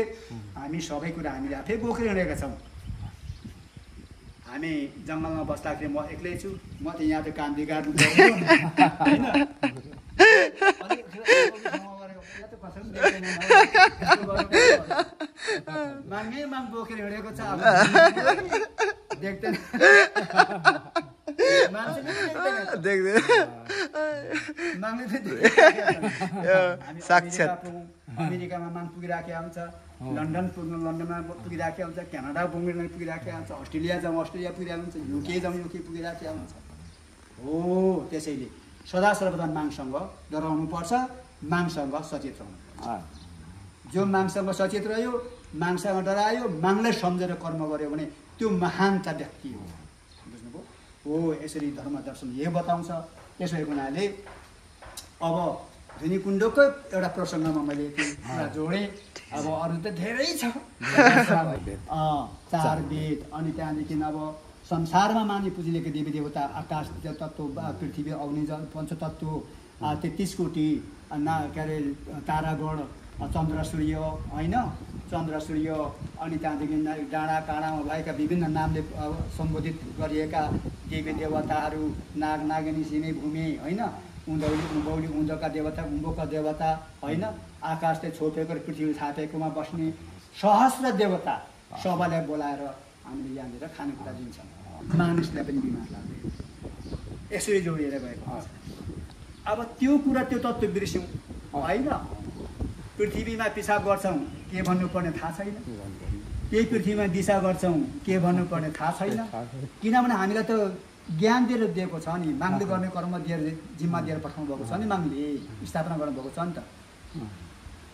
हामी सबै कुरा हामीले आफै बोकेर हिँडेका छौँ। हामी जङ्गलमा बस्दाखेरि म एक्लै छु, म त यहाँ त काम बिगार्नु होइन। मागे माग बोकेर हिँडेको छ, देख्दैन साक्षात् अमेरिकामा माग पुगिराखेका हुन्छ, लन्डनमा पुगिराखेका हुन्छ, क्यानाडा पुगिराखेका हुन्छ, अस्ट्रेलिया जाउँ अस्ट्रेलिया पुगिरहेको हुन्छ, युके जाउँ युके पुगिराखेका हुन्छ हो। त्यसैले सदा सर्वदा मागसँग डराउनु पर्छ, मागसँग सचेत रहनुपर्छ। जो मागसँग सचेत रह्यो, मागसँग डरायो, मागलाई सम्झेर कर्म गर्यो भने त्यो महानता व्यक्ति हो। बुझ्नुभयो हो। यसरी धर्म दर्शन यही बताउँछ। त्यसो भएको हुनाले अब ध्वनि कुण्डको एउटा प्रसङ्गमा मैले कुरा जोडेँ। अब अरू त धेरै छ, 4 वेद, अनि त्यहाँदेखि अब संसारमा मानि पुजिलेको देवी देवता, आकाश तत्त्व, पृथ्वी, अग्नि, जल, पञ्चतत्त्व, 33 कोटी के अरे तारागण, चन्द्र सूर्य होइन, चन्द्र सूर्य, अनि त्यहाँदेखि डाँडा काँडामा भएका विभिन्न नामले सम्बोधित गरिएका देवी देवताहरू, नाग नागिनी, सिमे भूमि होइन, उँधौली उँभौली उँधका देवता, उँभोका देवता होइन, आकाशले छोपेको पृथ्वी छापेकोमा बस्ने सहस्र देवता सबैलाई बोलाएर हामीले यहाँनिर खानेकुरा दिन्छौँ। मानिसलाई पनि बिमार लाग्दैन, यसरी जोडिएर गएको हुन्छ। अब त्यो कुरा त्यो तत्त्व बिर्स्यौँ होइन। पृथ्वीमा पिसाब गर्छौँ, के भन्नुपर्ने थाहा छैन। त्यही पृथ्वीमा दिशा गर्छौँ, के भन्नुपर्ने थाहा छैन। किनभने हामीलाई त ज्ञान दिएर दिएको छ नि, मागले गर्ने कर्म दिएर जिम्मा दिएर पठाउनु भएको छ नि, मागले स्थापना गर्नुभएको छ नि त।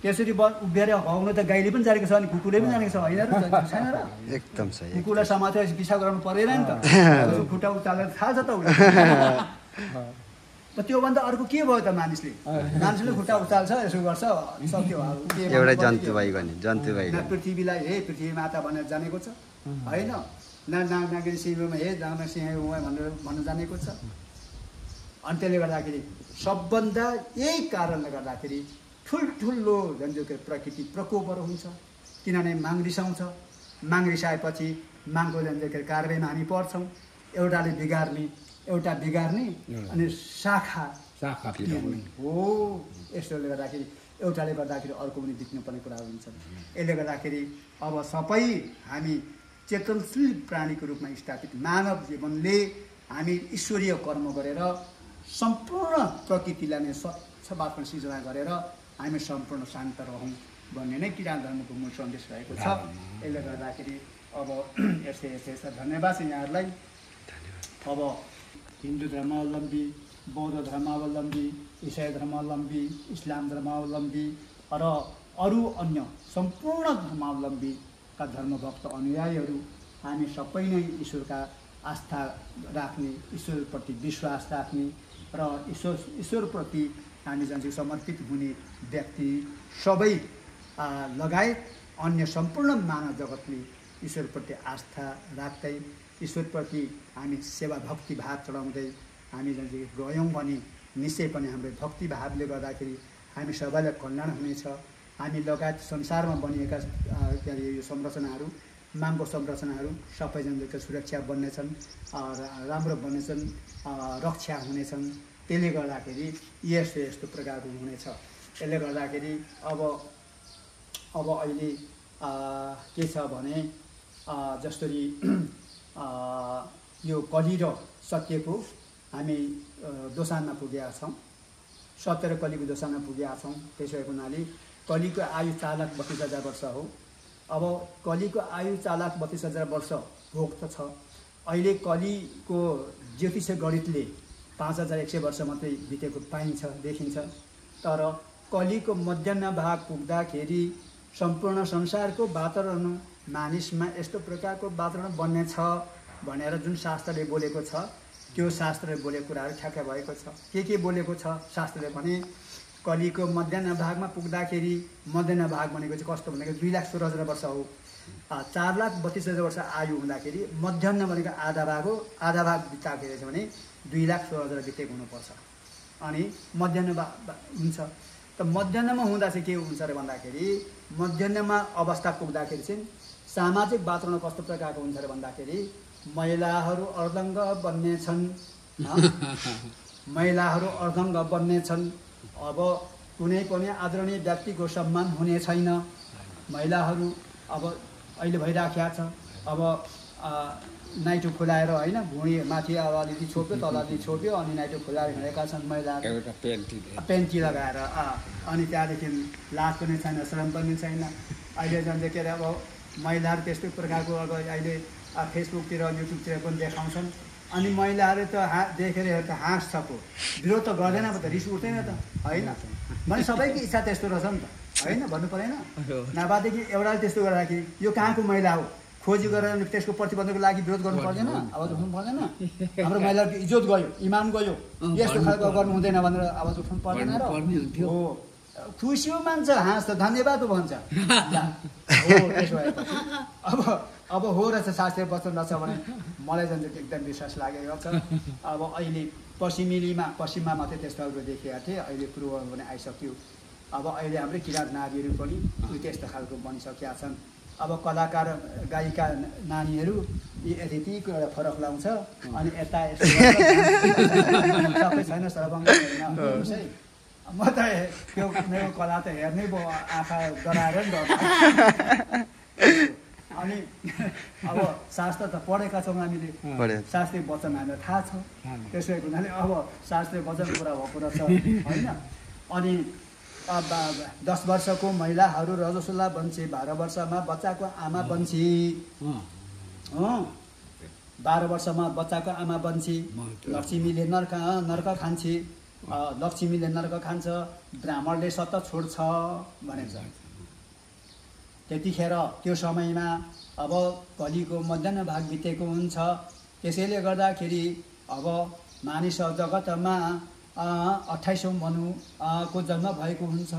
त्यसरी उभिएर हगाउनु त गाईले पनि जानेको छ, अनि कुकुरले पनि जानेको छ होइन र? छैन र? एकदम सही। कुकुरलाई समातेर पिसाब गराउनु परेन नि त, खुट्टा उचालेर थाहा छ त उसले। त्योभन्दा अर्को के भयो त? मानिसले खुट्टा उचाल्छ, यसो गर्छ, सक्यो। एउटै जन्तुबाई गर्ने, जन्तुबाई पृथ्वीलाई हे पृथ्वी माता भनेर जानेको छ होइन। नाग नागिनी सिंहमा हे नाग सिंह भनेर भन्न जानेको छ। अनि त्यसले गर्दाखेरि सबभन्दा यही कारणले गर्दाखेरि ठुल्ठुलो जुन प्रकृति प्रकोपहरू हुन्छ। किनभने माग रिसाउँछ, माग रिसाएपछि मागको जुन कारवाहीमा हामी पर्छौँ। एउटा बिगार्ने अनि शाखा हो। यसले गर्दाखेरि एउटाले गर्दाखेरि अर्को पनि देख्नुपर्ने कुराहरू हुन्छन्। यसले गर्दाखेरि अब सबै हामी चेतनशील प्राणीको रूपमा स्थापित मानव जीवनले हामी ईश्वरीय कर्म गरेर सम्पूर्ण प्रकृतिलाई नै स्वच्छ वातावरण सिर्जना गरेर हामी सम्पूर्ण शान्त रहौँ भन्ने नै किराँत धर्मको मूल सन्देश रहेको छ। यसले गर्दाखेरि अब यस्तै धन्यवाद छ यहाँहरूलाई। अब हिन्दू धर्मावलम्बी, बौद्ध धर्मावलम्बी, इसाई धर्मावलम्बी, इस्लाम धर्मावलम्बी र अरू अन्य सम्पूर्ण धर्मावलम्बीका धर्मभक्त अनुयायीहरू हामी सबै नै ईश्वरका आस्था राख्ने, ईश्वरप्रति विश्वास राख्ने र ईश्वरप्रति हामी जान्छ समर्पित हुने व्यक्ति सबै लगायत अन्य सम्पूर्ण मानव जगतले ईश्वरप्रति आस्था राख्दै ईश्वरप्रति हामी सेवा भक्तिभाव चढाउँदै हामी जान्छ गयौँ भने निश्चय पनि हाम्रो भक्तिभावले गर्दाखेरि हामी सबैलाई कल्याण हुनेछ। हामी लगायत संसारमा बनिएका के अरे यो संरचनाहरू, मानको संरचनाहरू सबैजनाको सुरक्षा बन्नेछन्, राम्रो बन्नेछन्, रक्षा हुनेछन्। त्यसले गर्दाखेरि यस्तो प्रकारको हुनेछ। यसले गर्दाखेरि अब अहिले के छ भने जसरी यो कली र सत्यको हामी दोसानमा पुगेका छौँ, सत्य र कलीको दोसानमा पुगेका छौँ। त्यसो भएको हुनाले कलीको आयु 4,32,000 वर्ष हो। अब कलीको आयु 4,32,000 वर्ष भोग त छ। अहिले कलीको ज्योतिष गणितले 5,100 वर्ष मात्रै बितेको पाइन्छ, देखिन्छ। तर कलीको मध्याह्न भाग पुग्दाखेरि सम्पूर्ण संसारको वातावरण मानिसमा यस्तो प्रकारको वातावरण बन्ने छ भनेर जुन शास्त्रले बोलेको छ, त्यो शास्त्रले बोलेको कुराहरू ठ्याक्कै भएको छ। के बोलेको छ शास्त्रले भने कलीको मध्याह्न भागमा पुग्दाखेरि, मध्याह्न भाग भनेको चाहिँ कस्तो भनेको 2,16,000 वर्ष हो। 4,32,000 वर्ष आयु हुँदाखेरि मध्याह्न भनेको आधा भाग हो। आधा भाग बिताएको छ भने 2,16,000 बितेको हुनुपर्छ। अनि मध्याह्न हुन्छ। त मध्याह्नमा हुँदा चाहिँ के हुन्छ र भन्दाखेरि मध्याह्नमा अवस्था पुग्दाखेरि चाहिँ सामाजिक वातावरण कस्तो प्रकारको हुन्छ र भन्दाखेरि महिलाहरू अर्धङ्ग बन्ने छन्, महिलाहरू अर्धङ्ग बन्ने छन्। अब कुनै पनि आदरणीय व्यक्तिको सम्मान हुने छैन। महिलाहरू अब अहिले भइराखेको छ। अब नाइटो खुलाएर होइन, भुँडी माथि अलिअलि छोप्यो, तल अलि छोप्यो, अनि नाइटो खुलाएर हिँडेका छन् महिलाहरू, पेन्टी लगाएर। अनि त्यहाँदेखि लाज पनि छैन, श्रम पनि छैन। अहिले जान्छ के अरे अब महिलाहरू त्यस्तै प्रकारको अब अहिले फेसबुकतिर युट्युबतिर पनि देखाउँछन्। अनि महिलाहरू त देखेर त हाँस्छ पो, विरोध त गर्दैन पो त, रिस उठ्दैन त होइन। भने सबैको इच्छा त्यस्तो रहेछ नि त होइन, भन्नु परेन। नभएदेखि एउटाले त्यस्तो गर्दाखेरि यो कहाँको महिला हो खोजी गरेर त्यसको प्रतिबन्धको लागि विरोध गर्नु पर्दैन, आवाज उठाउनु पर्दैन। हाम्रो महिलाहरूको इज्जत गयो, इमान गयो, यस्तो खालको गर्नु हुँदैन भनेर आवाज उठाउनु पर्दैन र हो। खुसी हो मान्छ, हाँस्छ, धन्यवाद भन्छ। हो त्यसो भएपछि अब हो रहेछ, शास्त्रीय वचन रहेछ भने मलाई जान्छ एकदम विश्वास लागेको छ। अब अहिले पश्चिममा मात्रै त्यस्तोहरू देखिएको थिएँ, अहिले पूर्वमा पनि आइसक्यो। अब अहिले हाम्रै किराँत नारीहरू पनि त्यस्तो खालको बनिसकेका छन्। अब कलाकार गायिका नानीहरू यति एउटा फरक लाउँछ, अनि यता सबै छैन सरबङ्ग है। म त त्यो मेरो कला त हेर्नै भयो, आँखा डराएर नि डर। अनि अब शास्त्र त पढेका छौँ हामीले, शास्त्रीय वचन हामीलाई थाहा छ। त्यसै हुनाले अब शास्त्रीय वचन पुरा भएको रहेछ होइन। अनि 10 वर्षको महिलाहरू रजस्वला बन्छे, 12 वर्षमा बच्चाको आमा बन्छे, 12 वर्षमा बच्चाको आमा बन्छे। लक्ष्मीले नर्क खान्छे, लक्ष्मीले नर्क खान्छ, ब्राह्मणले सत छोड्छ भनेछ। त्यतिखेर त्यो समयमा अब कलीको मध्याह्न भाग बितेको हुन्छ। त्यसैले गर्दाखेरि अब मानिस जगतमा 28औँ मनुको जन्म भएको हुन्छ।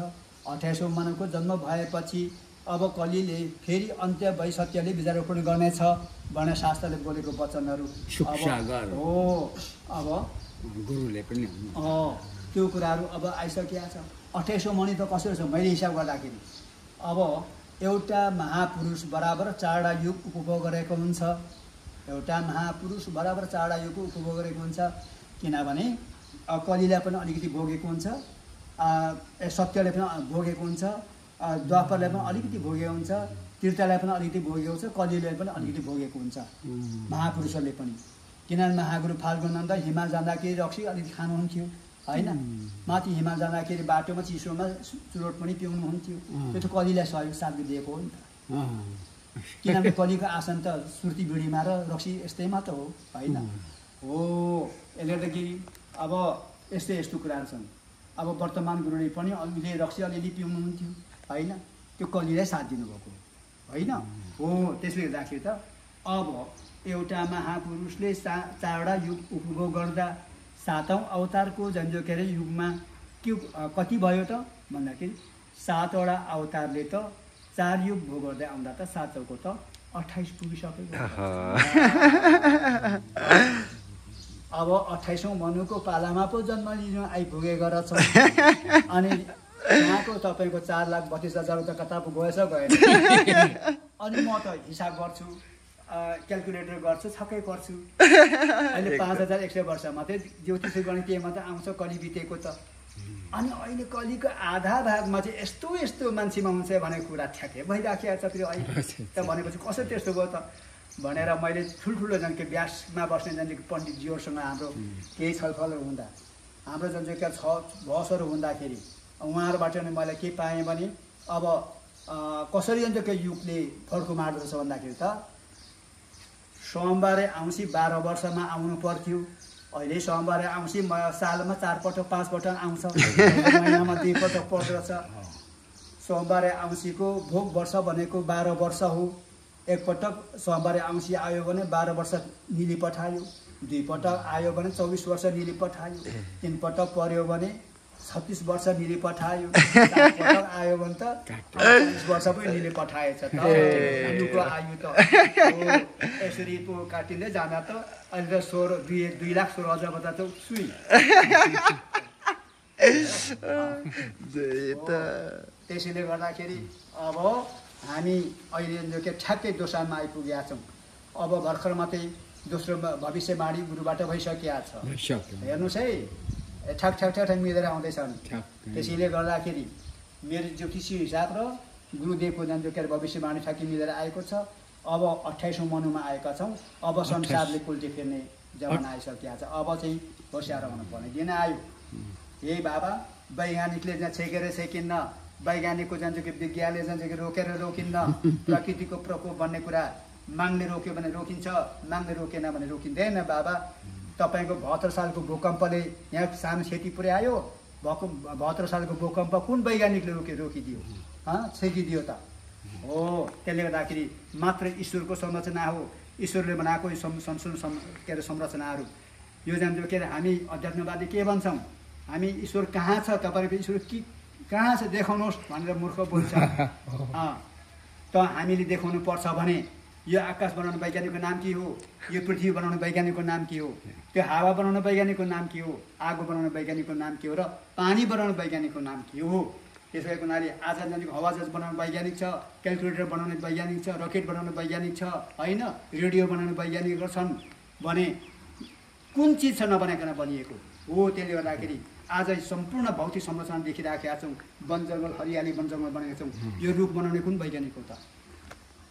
28औँ मनुको जन्म भएपछि अब कलीले फेरि अन्त्य भई सत्यले बीजारोपण गर्नेछ भनेर शास्त्रले बोलेको वचनहरू हो। अब गुरुले पनि त्यो कुराहरू अब आइसकेका छ। 28औँ मणि त कसरी छ मैले हिसाब गर्दाखेरि अब एउटा महापुरुष बराबर 4वटा युग उपभोग गरेको हुन्छ। एउटा महापुरुष बराबर 4वटा युग उपभोग गरेको हुन्छ। किनभने कलिलाई पनि अलिकति भोगेको हुन्छ, सत्यले पनि भोगेको हुन्छ, द्वापरलाई पनि अलिकति भोगेको हुन्छ, त्रेतालाई पनि अलिकति भोगेको हुन्छ, कलियुगलाई पनि अलिकति भोगेको हुन्छ महापुरुषहरूले पनि। किनभने महागुरु फाल्गुनन्द हिमाल जाँदाखेरि रक्सी अलिकति खानुहुन्थ्यो होइन, माथि हिमाल जाँदाखेरि बाटोमा चिसोमा चुरोट पनि पिउनुहुन्थ्यो, त्यो त कलिलाई सहयोग साथ दिएको हो नि त। किनभने कलिको आसन त सुर्ती बिडीमा र रक्सी यस्तैमा त हो होइन। हो यसले गर्दाखेरि अब यस्तै यस्तो कुराहरू छन्। अब वर्तमान गुरुले पनि अहिले रक्सी अलिअलि पिउनुहुन्थ्यो होइन, त्यो कलिलाई साथ दिनुभएको होइन हो। त्यसले गर्दाखेरि त अब एउटा महापुरुषले चारवटा युग उपभोग गर्दा 7औं अवतारको जन्जो के अरे युगमा के कति भयो त भन्दाखेरि 7वटा अवतारले त 4 युग भोग गर्दै आउँदा त 7 चौको त 28 पुगिसकेको। अब 28औं मनुको पालामा पो जन्म लिनु आइपुगेको रहेछ। अनि यहाँको तपाईँको 4,32,000 त कता पो गएछ गएन। अनि म त हिसाब गर्छु, क्यालकुलेटर गर्छु, छक्कै पर्छु। अहिले 5100 वर्षमा चाहिँ ज्योतिष गणितीयमा त आउँछ कलि बितेको त। अनि अहिले कलिको आधा भागमा चाहिँ यस्तो यस्तो मान्छेमा हुन्छ भनेको कुरा ठ्याक्कै भइराखेको छ फेरि अहिले त। भनेपछि कसरी त्यस्तो भयो त भनेर मैले ठुल्ठुलो जनको ब्यासमा बस्ने जनको पण्डितजीहरूसँग हाम्रो केही छलफलहरू हुँदा, हाम्रो जुन चाहिँ क्या बसहरू हुँदाखेरि उहाँहरूबाट नै मैले के पाएँ भने अब कसरी जुन चाहिँ युगले फड्को मार्दछ भन्दाखेरि त सोमबारे औँसी 12 वर्षमा आउनु पर्थ्यो, अहिले सोमबारे औँसी सालमा 4 पटक 5 पटक आउँछ, महिनामा 2 पटक पर्दछ। सोमबारे औँसीको भोग वर्ष भनेको 12 वर्ष हो। एकपटक सोमबारे औँसी आयो भने 12 वर्ष निली पठायो, 2 पटक आयो भने 24 वर्ष निली पठायो, 3 पटक पर्यो भने 36 वर्ष निली पठायो, 4 पटक आयो भने त 40 वर्ष पनि निली पठाएछ त। युगको आयु त यसरी पो काटिँदै जाँदा त अहिले त 2 लाख 16,000 बच्चा त सुई। त्यसैले गर्दाखेरि अब हामी अहिले के ठ्याक्कै दोसारमा आइपुगेका छौँ। अब भर्खर मात्रै दोस्रो भविष्यवाणी गुरुबाट भइसकेका छ। हेर्नुहोस् है ठ्याक ठ्याक ठ्याक मिलेर आउँदैछन्। त्यसैले गर्दाखेरि मेरो ज्योतिषी हिसाब र गुरुदेवको जुन के अरे भविष्यवाणी ठ्याक्कै मिलेर आएको छ। अब 28औं मनुमा आएका छौँ। अब संसारले कुल्टे फेर्ने जमाना आइसकेका छ। अब चाहिँ होसियार हुनुपर्ने दिन आयो। हे बाबा वैज्ञानिकले जहाँ छेकेर छेकिन्न, वैज्ञानिकको जान्छ कि विज्ञानले जान्छ कि रोकेर रोकिन्न, प्रकृतिको प्रकोप भन्ने कुरा मागले रोक्यो भने रोकिन्छ, मागले रोकेन भने रोकिँदैन। बाबा तपाईँको 72 सालको भूकम्पले यहाँ सानो क्षति पुर्यायो। 72 सालको भूकम्प कुन वैज्ञानिकले रोकिदियो छेकिदियो त हो। त्यसले गर्दाखेरि मात्र ईश्वरको संरचना हो, ईश्वरले बनाएको के अरे संरचनाहरू यो जान्छ के अरे हामी अध्यात्मवादी के भन्छौँ, हामी ईश्वर कहाँ छ, तपाईँको ईश्वर कहाँ छ देखाउनुहोस् भनेर मूर्ख बोल्छ। त हामीले देखाउनु पर्छ भने यो आकाश बनाउने वैज्ञानिकको नाम के हो, यो पृथ्वी बनाउने वैज्ञानिकको नाम के हो, त्यो हावा बनाउने वैज्ञानिकको नाम के हो, आगो बनाउने वैज्ञानिकको नाम के हो र पानी बनाउने वैज्ञानिकको नाम के हो। त्यसै हुनाले आज जानेको हवाजहाज बनाउने वैज्ञानिक छ, क्यालकुलेटर बनाउने वैज्ञानिक छ, रकेट बनाउने वैज्ञानिक छ होइन, रेडियो बनाउने वैज्ञानिकहरू छन् भने कुन चिज छ नबनाइकन बनिएको हो। त्यसले गर्दाखेरि आज सम्पूर्ण भौतिक संरचना देखिराखेका छौँ। वन जङ्गल हरियाली वन जङ्गल बनाएका छौँ। यो रुख बनाउने कुन वैज्ञानिक हो त?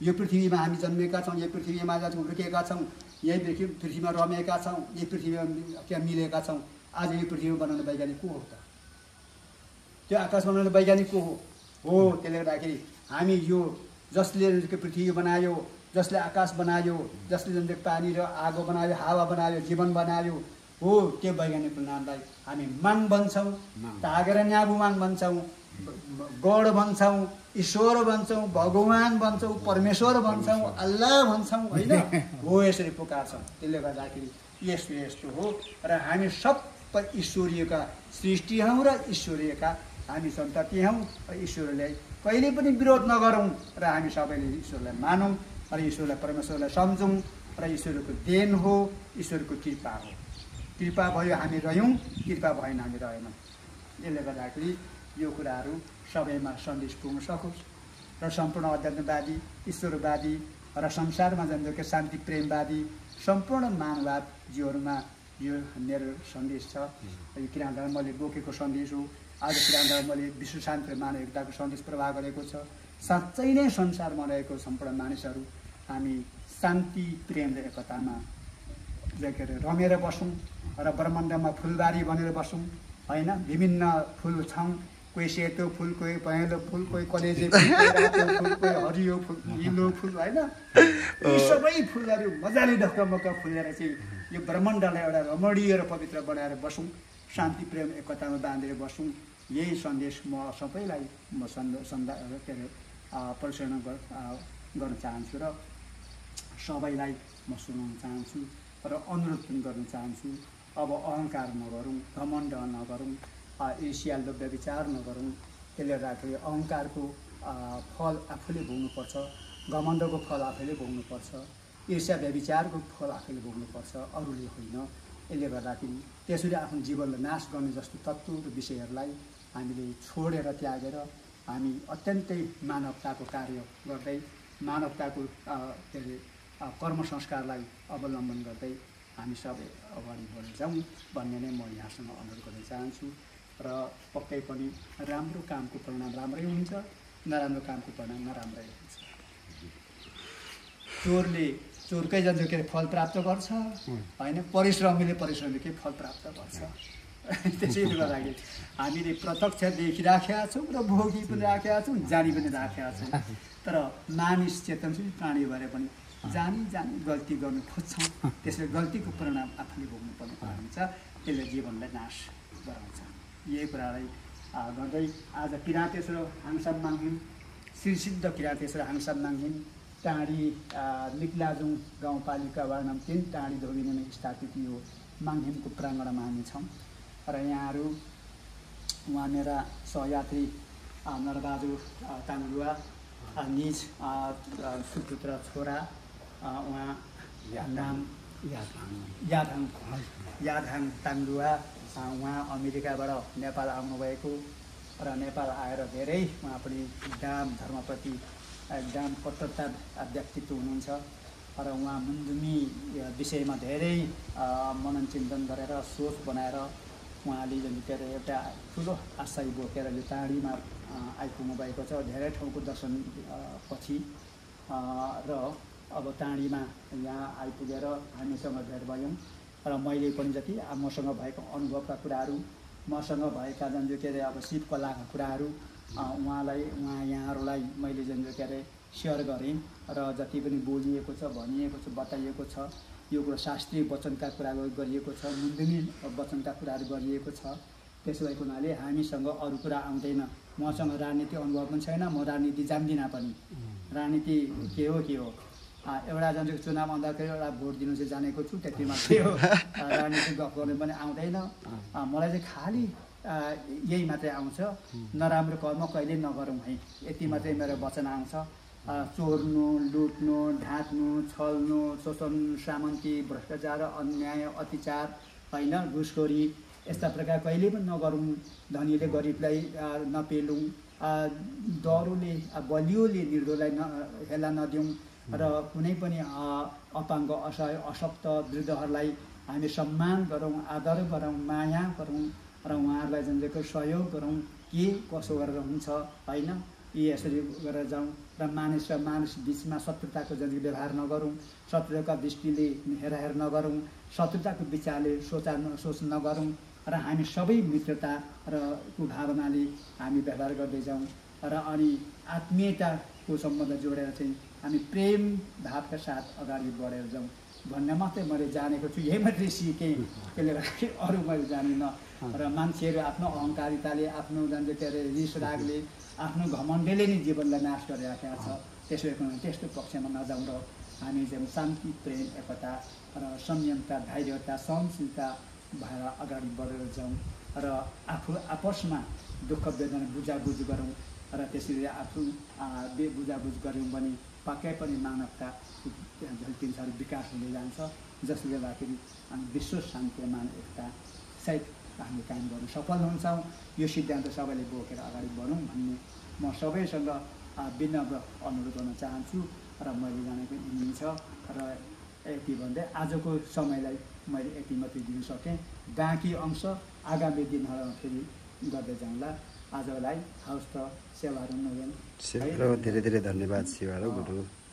यो पृथ्वीमा हामी जन्मेका छौँ, यो पृथ्वीमा हुर्केका छौँ, यही पृथ्वीमा रमेका छौँ, यही पृथ्वीमा त्यहाँ मिलेका छौँ। आज यो पृथ्वीमा बनाउने वैज्ञानिक को हो त? त्यो आकाश बनाउने वैज्ञानिक को हो? त्यसले गर्दाखेरि हामी यो जसले पृथ्वी बनायो, जसले आकाश बनायो, जसले जुन पानी र आगो बनायो, हावा बनायो, जीवन बनायो हो, त्यो वैज्ञानिकको नामलाई हामी माङ भन्छौँ, तागेर न्याबुमाङ भन्छौँ, गड भन्छौँ, ईश्वर भन्छौँ, भगवान भन्छौँ, परमेश्वर भन्छौँ, अल्लाह भन्छौँ होइन हो। यसरी पुकार्छौँ। त्यसले गर्दाखेरि यस्तो यस्तो हो र हामी सबै ईश्वरीयका सृष्टि हौँ र ईश्वरीयका हामी सन्तति हौँ र ईश्वरलाई कहिले पनि विरोध नगरौँ र हामी सबैले ईश्वरलाई मानौँ र ईश्वरलाई परमेश्वरलाई सम्झौँ र ईश्वरको देन हो, ईश्वरको कृपा हो। कृपा भयो हामी रह्यौँ, कृपा भएन हामी रहेनौँ। यसले गर्दाखेरि यो कुराहरू सबैमा सन्देश पुग्न सकोस् र सम्पूर्ण अध्यात्मवादी, ईश्वरवादी र संसारमा जन्मेका शान्ति प्रेमवादी सम्पूर्ण मानववाद जीवनमा यो मेरो सन्देश छ। यो किराँत धर्मले बोकेको सन्देश हो। आज किराँत धर्मले विश्व शान्ति र मानव एकताको सन्देश प्रवाह गरेको छ। साँच्चै नै संसारमा रहेको सम्पूर्ण मानिसहरू हामी शान्ति प्रेम र एकतामा रमेर बसौँ र ब्रह्माण्डमा फुलबारी बनेर बसौँ होइन। विभिन्न फुल छौँ, कोही सेतो फुल, कोही पहेँलो फुल, कोही कलेजे फुल, कोही रातो फुल, कोही हरियो फुल, निलो फुल होइन। यी सबै फुलहरू मजाले ढकमक्क फुलेर चाहिँ यो ब्रह्माण्डलाई एउटा रमणीय र पवित्र बनाएर बसौँ, शान्ति प्रेम एकतामा बाँधेर बसौँ। यही सन्देश म सबैलाई म के अरे परिचालना गर्न चाहन्छु र सबैलाई म सुनाउन चाहन्छु र अनुरोध पनि गर्न चाहन्छु। अब अहङ्कार नगरौँ, घमण्ड नगरौँ, ईर्ष्यालु व्यभिचार नगरौँ। त्यसले गर्दाखेरि अहङ्कारको फल आफूले भोग्नुपर्छ, घमण्डको फल आफैले भोग्नुपर्छ, ईर्ष्या व्यभिचारको फल आफैले भोग्नुपर्छ, अरूले होइन। यसले गर्दाखेरि त्यसरी आफ्नो जीवनलाई नाश गर्ने जस्तो तत्त्व र विषयहरूलाई हामीले छोडेर त्यागेर हामी अत्यन्तै मानवताको कार्य गर्दै मानवताको के अरे कर्म संस्कारलाई अवलम्बन गर्दै हामी सबै अगाडि बढेर जाउँ भन्ने नै म यहाँसँग अनुरोध गर्न चाहन्छु। र पक्कै पनि राम्रो कामको परिणाम राम्रै हुन्छ, नराम्रो कामको परिणाम नराम्रै हुन्छ। चोरले चोरकै जन्जोकै फल प्राप्त गर्छ होइन, परिश्रमीले परिश्रमीकै फल प्राप्त गर्छ। त्यसैले गर्दाखेरि हामीले प्रत्यक्ष देखिराखेका छौँ र भोगी पनि राखेका छौँ, जानी पनि राखेका छौँ। तर मानिस चेतनशील प्राणी भएर पनि जानी गल्ती गर्नु खोज्छौँ। त्यसले गल्तीको परिणाम आफूले भोग्नुपर्ने हुन्छ, त्यसले जीवनलाई नाश गराउँछ। यही कुरालाई गर्दै आज किराँतेश्वर हाङसाम माङहिम श्री सिद्ध किराँतेश्वर हाङसाम माङहिम टाढी निक्लाजुङ गाउँपालिका वार्ड नम्बर 3 टाढी धोबिनीमा स्थापित यो माङहिमको प्राङ्गणमा हामी छौँ। र यहाँहरू उहाँ मेरा सहयात्री नरबहादुर ताङलुवा, निज सुपुत्र छोरा उहाँ नाम यादहाङ ताङलुवा, उहाँ अमेरिकाबाट नेपाल आउनुभएको र नेपाल आएर धेरै उहाँ पनि दाम धर्मप्रति एकदम कट्टरता व्यक्तित्व हुनुहुन्छ। र उहाँ मुन्धुमी विषयमा धेरै मनन चिन्तन गरेर सोच बनाएर उहाँले जुन के अरे एउटा ठुलो आशय बोकेर यो टाढीमा आइपुग्नु भएको छ। धेरै ठाउँको दर्शन पछि र अब टाढीमा यहाँ आइपुगेर हामीसँग भेट भयौँ र मैले पनि जति मसँग भएको अनुभवका कुराहरू, मसँग भएका जुन के अरे अब शिवकलाका कुराहरू उहाँ यहाँहरूलाई मैले जुन के अरे सेयर गरेँ र जति पनि बोलिएको छ, भनिएको छ, बताइएको छ, यो कुरो शास्त्रीय वचनका कुराहरू गरिएको छ, मुन्धुमी वचनका कुराहरू गरिएको छ। त्यसो भएको हुनाले हामीसँग अरू कुरा आउँदैन। मसँग राजनीति अनुभव पनि छैन, म राजनीति जान्दिनँ पनि। राजनीति के हो एउटा जनको चुनाव आउँदाखेरि एउटा भोट दिनु चाहिँ जानेको छु, त्यति मात्रै हो। राजनीति गफ गर्नु पनि आउँदैन मलाई चाहिँ। खालि यही मात्रै आउँछ, नराम्रो कर्म कहिले नगरौँ है, यति मात्रै मेरो वचन आउँछ। चोर्नु, लुट्नु, ढाँट्नु, छल्नु, शोषण, सामन्ती, भ्रष्टाचार, अन्याय, अत्याचार होइन, घुसखोरी यस्ता प्रकार कहिले पनि नगरौँ। धनीले गरिबलाई नपेलौँ, दरोले बलियोले निर्दोषलाई हेला नदिउँ र कुनै पनि अपाङ्ग, असहाय, अशक्त वृद्धहरूलाई हामी सम्मान गरौँ, आदर गरौँ, माया गरौँ र उहाँहरूलाई जुन चाहिँ सहयोग गरौँ। के कसो गरेर हुन्छ होइन, यी यसरी गरेर जाउँ र मानिस बिचमा शत्रुताको जुन व्यवहार नगरौँ, शत्रुताका दृष्टिले हेरहेर नगरौँ, शत्रुताको विचारले सोच नगरौँ र हामी सबै मित्रता र को भावनाले हामी व्यवहार गर्दै जाउँ र अनि आत्मीयताको सम्बन्ध जोडेर चाहिँ हामी प्रेम भावका साथ अगाडि बढेर जाउँ भन्ने मात्रै मैले जानेको छु। यही मात्रै सिकेँ, त्यसले गर्दाखेरि अरू मैले जानिनँ। र मान्छेहरू आफ्नो अहङ्कारिताले, आफ्नो जुन के अरे रिस रागले, आफ्नो घमण्डले नै जीवनलाई नाश गरिराखेको छ। त्यसो त्यस्तो पक्षमा नजाउँ र हामी चाहिँ शान्ति, प्रेम, एकता र संयमता, धैर्यता, सहनशीलता भएर अगाडि बढेर जाउँ र आफू आपसमा दुःख वेदना बुझाबुझ गरौँ र त्यसरी आफू बुझाबुझ गऱ्यौँ भने पक्कै पनि मानवता झल्किन्छ, विकास हुँदै जान्छ। जसले गर्दाखेरि हामी विश्व शान्ति, मानव एकता सहित हामी काम गर्न सफल हुन्छौँ। यो सिद्धान्त सबैले बोकेर अगाडि बढौँ भन्ने म सबैसँग विनम्र अनुरोध गर्न चाहन्छु र मैले जानेको यही छ। र यति भन्दै आजको समयलाई मैले यति मात्रै दिन सकेँ। बाँकी अंश आगामी दिनहरूमा फेरि गर्दै जाउँला। आजलाई हवस् त, सेवाहरू नगर्नु। धेरै धेरै धन्यवाद सेवा र गुरु।